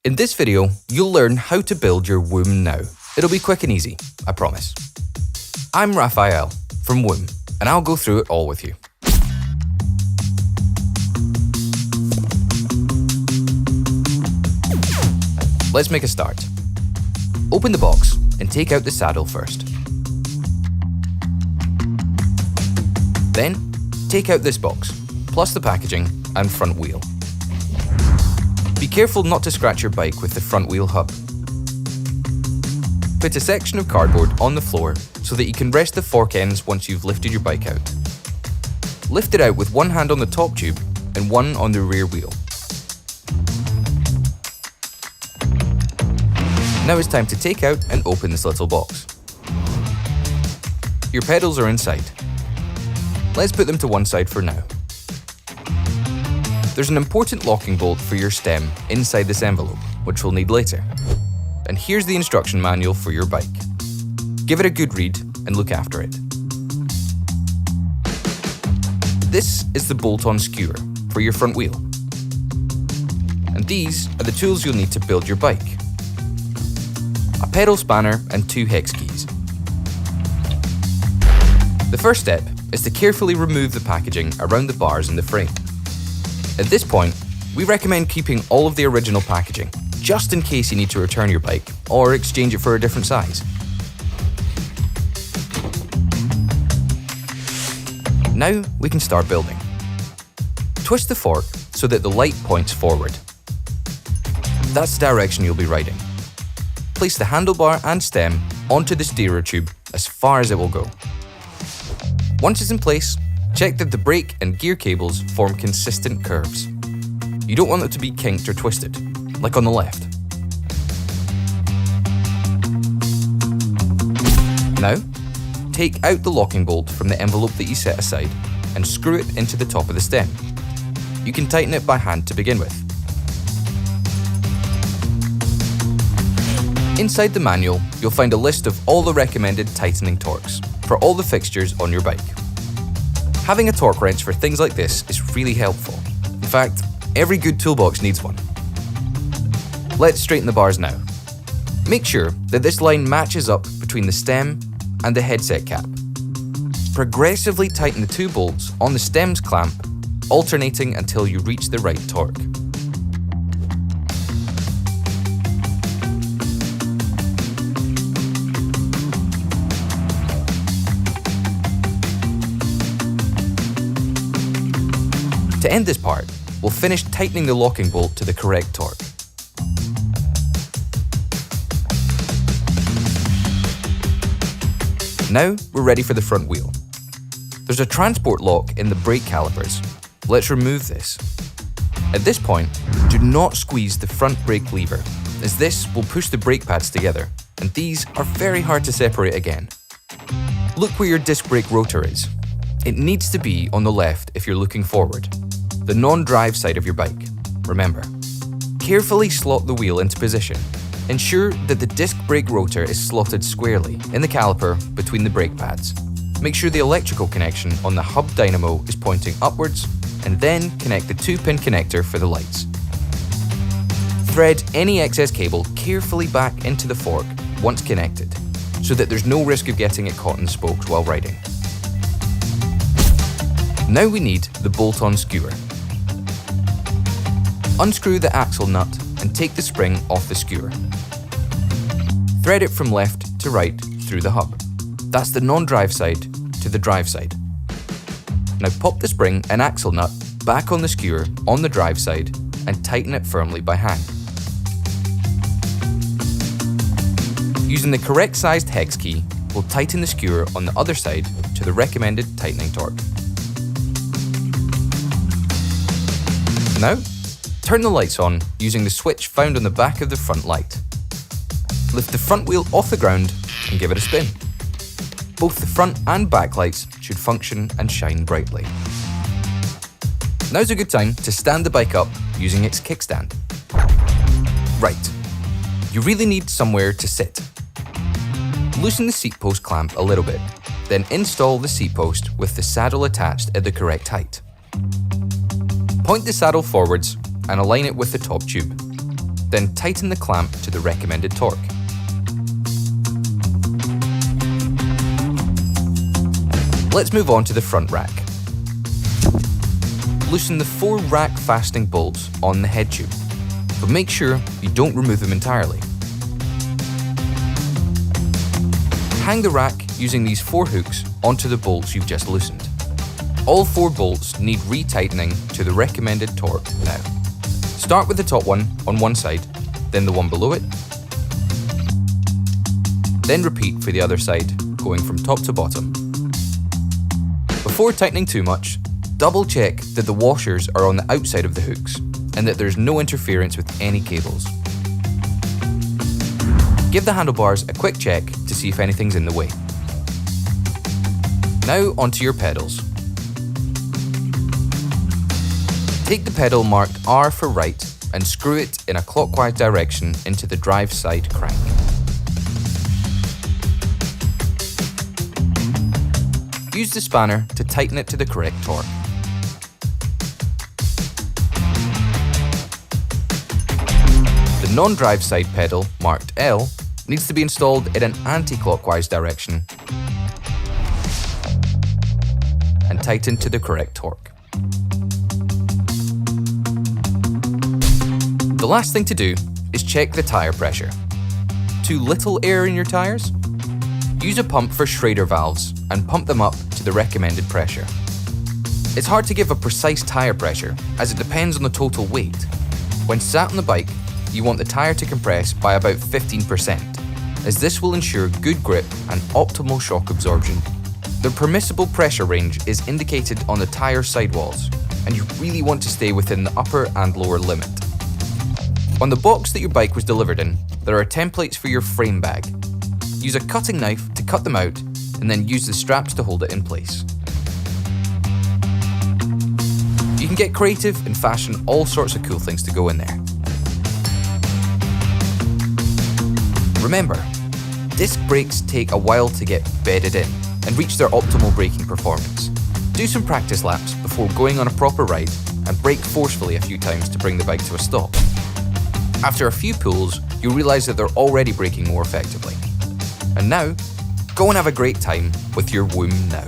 In this video, you'll learn how to build your Woom Now. It'll be quick and easy, I promise. I'm Raphael from Woom, and I'll go through it all with you. Let's make a start. Open the box and take out the saddle first. Then, take out this box, plus the packaging and front wheel. Be careful not to scratch your bike with the front wheel hub. Put a section of cardboard on the floor so that you can rest the fork ends once you've lifted your bike out. Lift it out with one hand on the top tube and one on the rear wheel. Now it's time to take out and open this little box. Your pedals are inside. Let's put them to one side for now. There's an important locking bolt for your stem inside this envelope, which we'll need later. And here's the instruction manual for your bike. Give it a good read and look after it. This is the bolt-on skewer for your front wheel. And these are the tools you'll need to build your bike. A pedal spanner and 2 hex keys. The first step is to carefully remove the packaging around the bars in the frame. At this point, we recommend keeping all of the original packaging, just in case you need to return your bike or exchange it for a different size. Now we can start building. Twist the fork so that the light points forward. That's the direction you'll be riding. Place the handlebar and stem onto the steerer tube as far as it will go. Once it's in place, check that the brake and gear cables form consistent curves. You don't want them to be kinked or twisted, like on the left. Now, take out the locking bolt from the envelope that you set aside and screw it into the top of the stem. You can tighten it by hand to begin with. Inside the manual, you'll find a list of all the recommended tightening torques for all the fixtures on your bike. Having a torque wrench for things like this is really helpful. In fact, every good toolbox needs one. Let's straighten the bars now. Make sure that this line matches up between the stem and the headset cap. Progressively tighten the 2 bolts on the stem's clamp, alternating until you reach the right torque. To end this part, we'll finish tightening the locking bolt to the correct torque. Now we're ready for the front wheel. There's a transport lock in the brake calipers. Let's remove this. At this point, do not squeeze the front brake lever, as this will push the brake pads together, and these are very hard to separate again. Look where your disc brake rotor is. It needs to be on the left if you're looking forward, the non-drive side of your bike, remember. Carefully slot the wheel into position. Ensure that the disc brake rotor is slotted squarely in the caliper between the brake pads. Make sure the electrical connection on the hub dynamo is pointing upwards, and then connect the 2-pin connector for the lights. Thread any excess cable carefully back into the fork once connected, so that there's no risk of getting it caught in the spokes while riding. Now we need the bolt-on skewer. Unscrew the axle nut and take the spring off the skewer. Thread it from left to right through the hub. That's the non-drive side to the drive side. Now pop the spring and axle nut back on the skewer on the drive side and tighten it firmly by hand. Using the correct sized hex key, we'll tighten the skewer on the other side to the recommended tightening torque. Now, turn the lights on using the switch found on the back of the front light. Lift the front wheel off the ground and give it a spin. Both the front and back lights should function and shine brightly. Now's a good time to stand the bike up using its kickstand. Right, you really need somewhere to sit. Loosen the seat post clamp a little bit, then install the seat post with the saddle attached at the correct height. Point the saddle forwards and align it with the top tube. then tighten the clamp to the recommended torque. Let's move on to the front rack. Loosen the 4 rack fastening bolts on the head tube, but make sure you don't remove them entirely. Hang the rack using these 4 hooks onto the bolts you've just loosened. All 4 bolts need retightening to the recommended torque now. Start with the top one on one side, then the one below it. Then repeat for the other side, going from top to bottom. Before tightening too much, double check that the washers are on the outside of the hooks and that there's no interference with any cables. Give the handlebars a quick check to see if anything's in the way. Now onto your pedals. Take the pedal marked R for right and screw it in a clockwise direction into the drive side crank. Use the spanner to tighten it to the correct torque. The non-drive side pedal, marked L, needs to be installed in an anti-clockwise direction and tightened to the correct torque. The last thing to do is check the tyre pressure. Too little air in your tyres? Use a pump for Schrader valves and pump them up to the recommended pressure. It's hard to give a precise tyre pressure as it depends on the total weight. When sat on the bike, you want the tyre to compress by about 15%, as this will ensure good grip and optimal shock absorption. The permissible pressure range is indicated on the tyre sidewalls, and you really want to stay within the upper and lower limit. On the box that your bike was delivered in, there are templates for your frame bag. Use a cutting knife to cut them out and then use the straps to hold it in place. You can get creative and fashion all sorts of cool things to go in there. Remember, disc brakes take a while to get bedded in and reach their optimal braking performance. Do some practice laps before going on a proper ride and brake forcefully a few times to bring the bike to a stop. After a few pulls, you'll realise that they're already braking more effectively. And now, go and have a great time with your Woom Now.